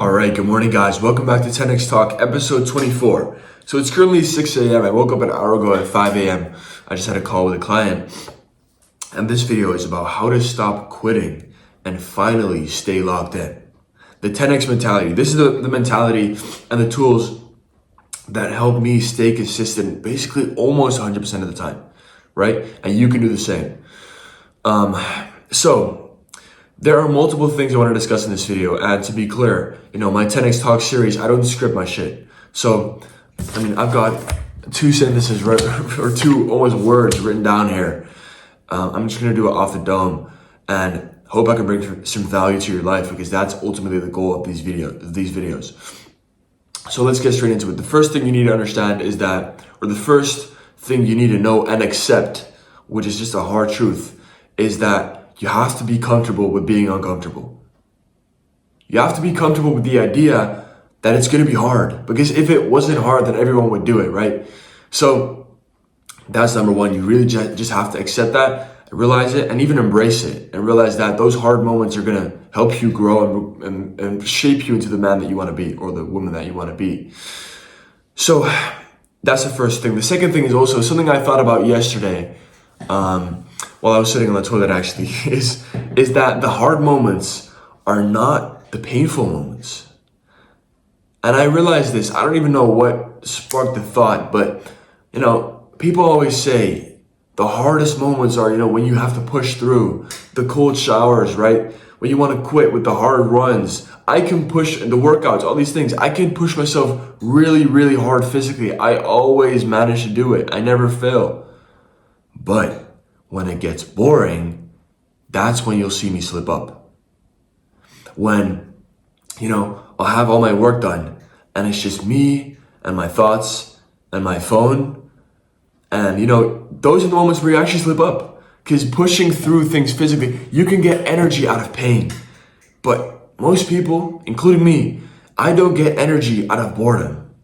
All right, good morning, guys. Welcome back to 10X Talk, episode 24. So it's currently 6 a.m. I woke up an hour ago at 5 a.m. I just had a call with a client. And this video is about how to stop quitting and finally stay locked in. The 10X mentality. This is the mentality and the tools that help me stay consistent basically almost 100% of the time, right? And you can do the same. There are multiple things I want to discuss in this video, and to be clear, my 10X Talk series, I don't script my shit. So, I've got two sentences, or two almost words written down here. I'm just going to do it off the dome, and hope I can bring some value to your life, because that's ultimately the goal of these videos. So let's get straight into it. The first thing you need to understand is that, or the first thing you need to know and accept, which is just a hard truth, is that you have to be comfortable with being uncomfortable. You have to be comfortable with the idea that it's going to be hard, because if it wasn't hard, then everyone would do it, right? So that's number one. You really just have to accept that, realize it, and even embrace it, and realize that those hard moments are going to help you grow and shape you into the man that you want to be, or the woman that you want to be. So that's the first thing. The second thing is also something I thought about yesterday, while I was sitting on the toilet actually, is that the hard moments are not the painful moments. And I realized this, I don't even know what sparked the thought, but people always say the hardest moments are, when you have to push through the cold showers, right? When you want to quit with the hard runs. I can push the workouts, all these things. I can push myself really, really hard physically. I always manage to do it. I never fail. But when it gets boring, that's when you'll see me slip up. When, I'll have all my work done and it's just me and my thoughts and my phone. And, those are the moments where you actually slip up. Because pushing through things physically, you can get energy out of pain. But most people, including me, I don't get energy out of boredom.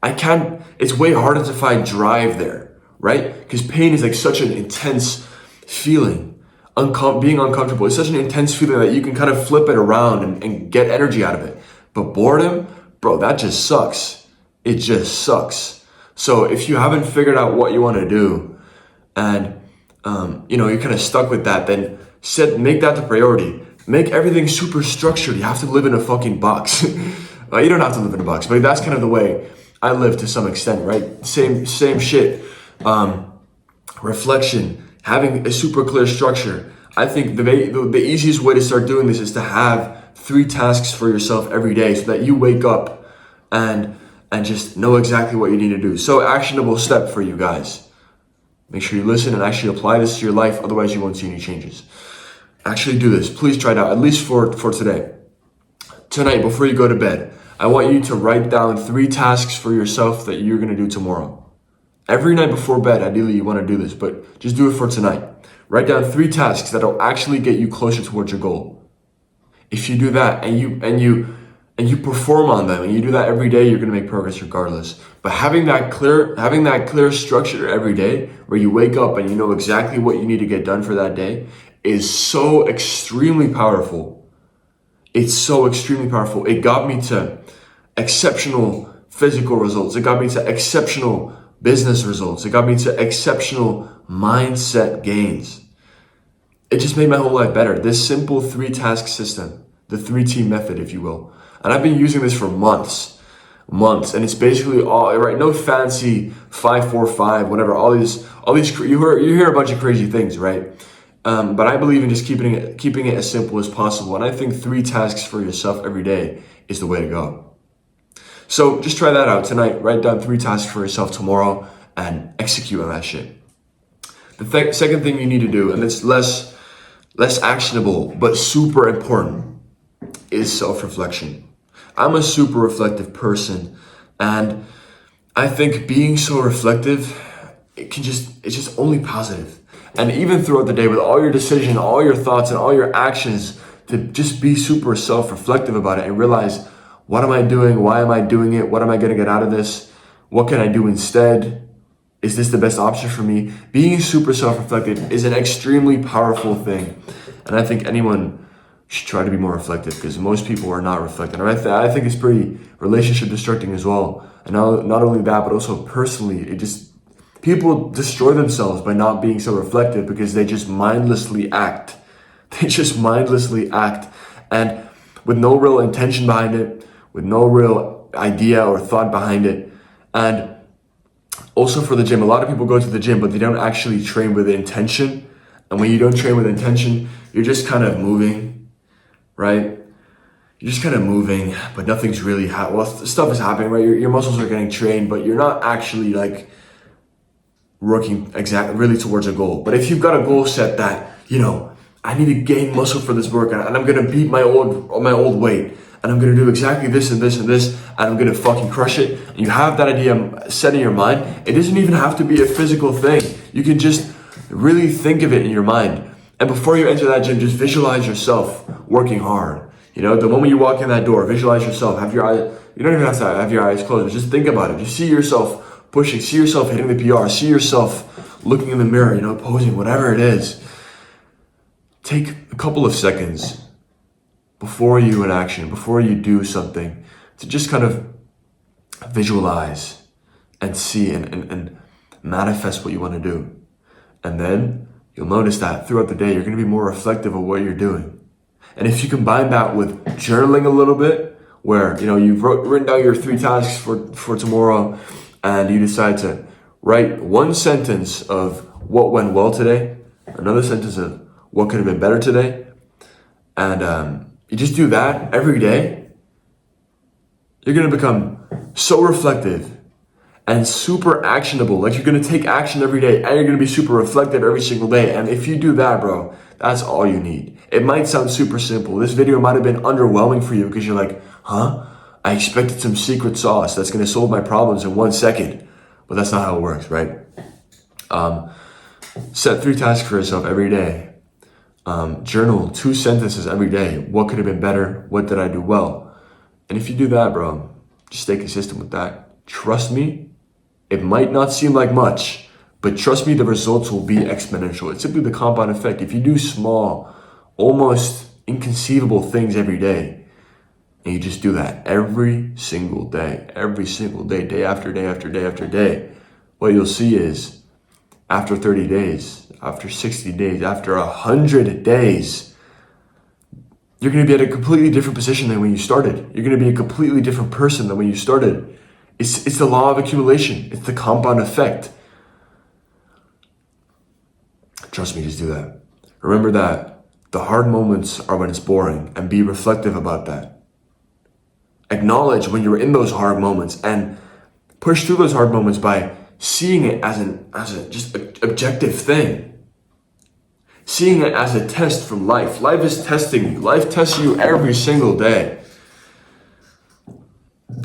It's way harder to find drive there. Right? Because pain is like such an intense feeling. Being uncomfortable is such an intense feeling that you can kind of flip it around and get energy out of it. But boredom, bro, that just sucks. It just sucks. So if you haven't figured out what you want to do and, you're kind of stuck with that, then make that the priority. Make everything super structured. You have to live in a fucking box. You don't have to live in a box, but that's kind of the way I live to some extent, right? Same shit. Reflection, having a super clear structure. I think the easiest way to start doing this is to have 3 tasks for yourself every day, so that you wake up and just know exactly what you need to do. So actionable step for you guys. Make sure you listen and actually apply this to your life, otherwise you won't see any changes. Actually do this. Please try it out, at least for today. Tonight, before you go to bed, I want you to write down 3 tasks for yourself that you're going to do tomorrow. Every night before bed, ideally you want to do this, but just do it for tonight. Write down 3 tasks that'll actually get you closer towards your goal. If you do that and you perform on them, and you do that every day, you're going to make progress regardless. But having that clear structure every day, where you wake up and you know exactly what you need to get done for that day, is so extremely powerful. It's so extremely powerful. It got me to exceptional physical results. It got me to exceptional business results. It got me to exceptional mindset gains. It just made my whole life better. This simple 3-task system, the 3T method, if you will. And I've been using this for months. And it's basically all right. No fancy 5-4-5, whatever. All these. You hear a bunch of crazy things, right? But I believe in just keeping it as simple as possible. And I think 3 tasks for yourself every day is the way to go. So just try that out tonight. Write down 3 tasks for yourself tomorrow and execute on that shit. The second thing you need to do, and it's less actionable but super important, is self-reflection. I'm a super reflective person, and I think being so reflective, it's just only positive. And even throughout the day, with all your decisions, all your thoughts, and all your actions, to just be super self-reflective about it and realize, what am I doing? Why am I doing it? What am I going to get out of this? What can I do instead? Is this the best option for me? Being super self-reflective is an extremely powerful thing. And I think anyone should try to be more reflective, because most people are not reflecting. And I think it's pretty relationship destructing as well. And not only that, but also personally, people destroy themselves by not being so reflective, because they just mindlessly act. They just mindlessly act, and with no real intention behind it, with no real idea or thought behind it. And also for the gym, a lot of people go to the gym, but they don't actually train with intention. And when you don't train with intention, you're just kind of moving, right? You're just kind of moving, but nothing's really stuff is happening, right? Your muscles are getting trained, but you're not actually like working really towards a goal. But if you've got a goal set that, I need to gain muscle for this workout, and I'm gonna beat my old weight, and I'm gonna do exactly this and this and this, and I'm gonna fucking crush it. And you have that idea set in your mind. It doesn't even have to be a physical thing. You can just really think of it in your mind. And before you enter that gym, just visualize yourself working hard. The moment you walk in that door, visualize yourself. Have your eyes. You don't even have to have your eyes closed, but just think about it. Just see yourself pushing. See yourself hitting the PR. See yourself looking in the mirror. Posing, whatever it is. Take a couple of seconds before you in action, before you do something, to just kind of visualize and see and manifest what you want to do. And then you'll notice that throughout the day, you're going to be more reflective of what you're doing. And if you combine that with journaling a little bit, where, you've written down your 3 tasks for tomorrow, and you decide to write one sentence of what went well today, another sentence of what could have been better today, and you just do that every day, you're going to become so reflective and super actionable. Like, you're going to take action every day, and you're going to be super reflective every single day. And if you do that, bro, that's all you need. It might sound super simple. This video might have been underwhelming for you, because you're like, I expected some secret sauce that's going to solve my problems in 1 second. But that's not how it works, right? Set 3 tasks for yourself every day. Journal 2 sentences every day. What could have been better? What did I do well? And if you do that, bro, just stay consistent with that. Trust me, it might not seem like much, but trust me, the results will be exponential. It's simply the compound effect. If you do small, almost inconceivable things every day, and you just do that every single day, day after day after day after day, what you'll see is, after 30 days, after 60 days, after 100 days, you're going to be at a completely different position than when you started. You're going to be a completely different person than when you started. It's the law of accumulation. It's the compound effect. Trust me, just do that. Remember that the hard moments are when it's boring, and be reflective about that. Acknowledge when you're in those hard moments, and push through those hard moments by seeing it as a just objective thing. Seeing it as a test from life. Life is testing you. Life tests you every single day.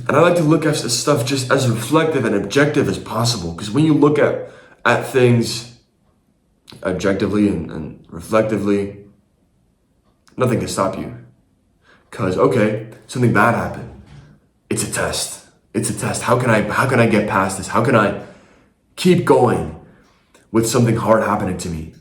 And I like to look at stuff just as reflective and objective as possible. Because when you look at things objectively and reflectively, nothing can stop you. Because, okay, something bad happened. It's a test. It's a test. How can I get past this? How can I keep going with something hard happening to me?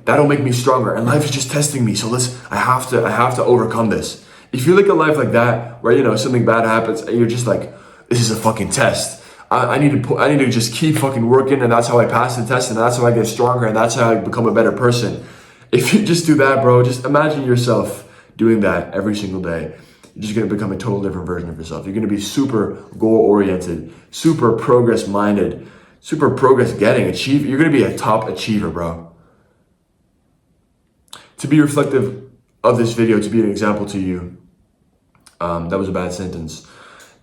That'll make me stronger, and life is just testing me. So I have to overcome this. If you look at life like that, where, something bad happens and you're just like, this is a fucking test. I need to just keep fucking working, and that's how I pass the test, and that's how I get stronger, and that's how I become a better person. If you just do that, bro, just imagine yourself doing that every single day. You're just going to become a total different version of yourself. You're going to be super goal-oriented, super progress-minded, super progress-getting, You're going to be a top achiever, bro. To be reflective of this video, to be an example to you, that was a bad sentence.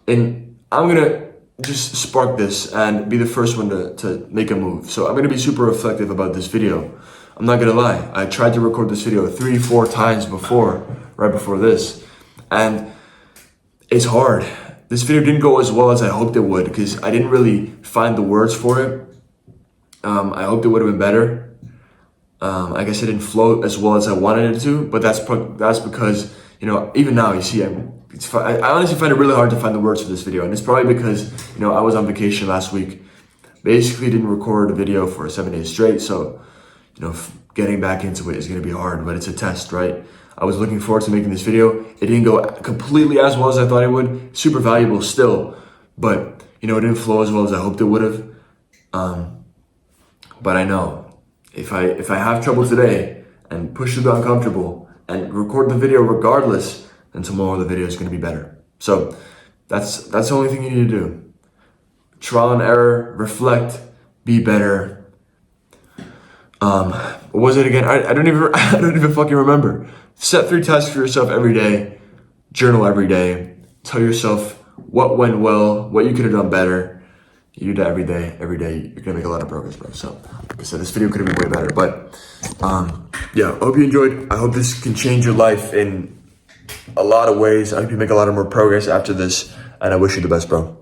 And I'm going to just spark this and be the first one to make a move. So I'm going to be super reflective about this video. I'm not going to lie. I tried to record this video 3-4 times right before this. And it's hard. This video didn't go as well as I hoped it would, because I didn't really find the words for it. I hoped it would have been better. I guess it didn't flow as well as I wanted it to, but that's because, even now, you see, I honestly find it really hard to find the words for this video. And it's probably because, I was on vacation last week, basically didn't record a video for 7 days straight. So, getting back into it is going to be hard, but it's a test, right? I was looking forward to making this video. It didn't go completely as well as I thought it would. Super valuable still, but you know, it didn't flow as well as I hoped it would have. But I know if I have trouble today and push through the uncomfortable and record the video regardless, then tomorrow the video is going to be better. So that's the only thing you need to do. Trial and error, reflect, be better. What was it again? I don't even fucking remember. Set 3 tasks for yourself every day. Journal every day. Tell yourself what went well, what you could have done better. You do that every day. Every day, you're gonna make a lot of progress, bro. So, like I said, this video could have been way better. But, yeah, I hope you enjoyed. I hope this can change your life in a lot of ways. I hope you make a lot of more progress after this. And I wish you the best, bro.